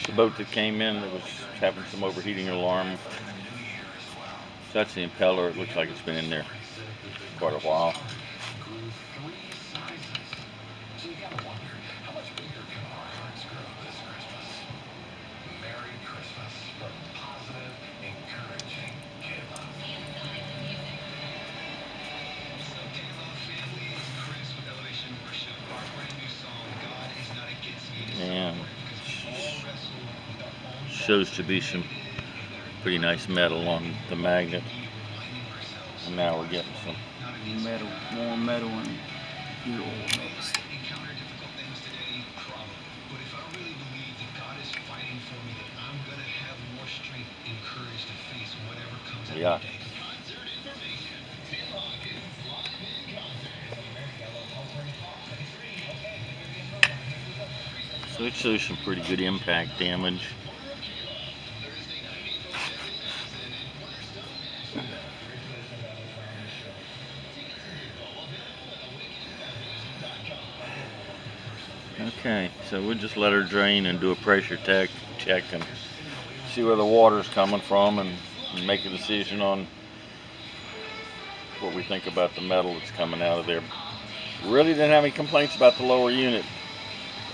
The boat that came in that was having some overheating alarm. So that's the impeller. It looks like it's been in there quite a while. And shows to be some pretty nice metal on the magnet. And now we're getting some metal, warm metal and gear oil mixed. Yeah. So it shows some pretty good impact damage. Okay, so we'll just let her drain and do a pressure check and see where the water's coming from and make a decision on what we think about the metal that's coming out of there. Really didn't have any complaints about the lower unit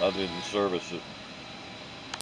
other than service.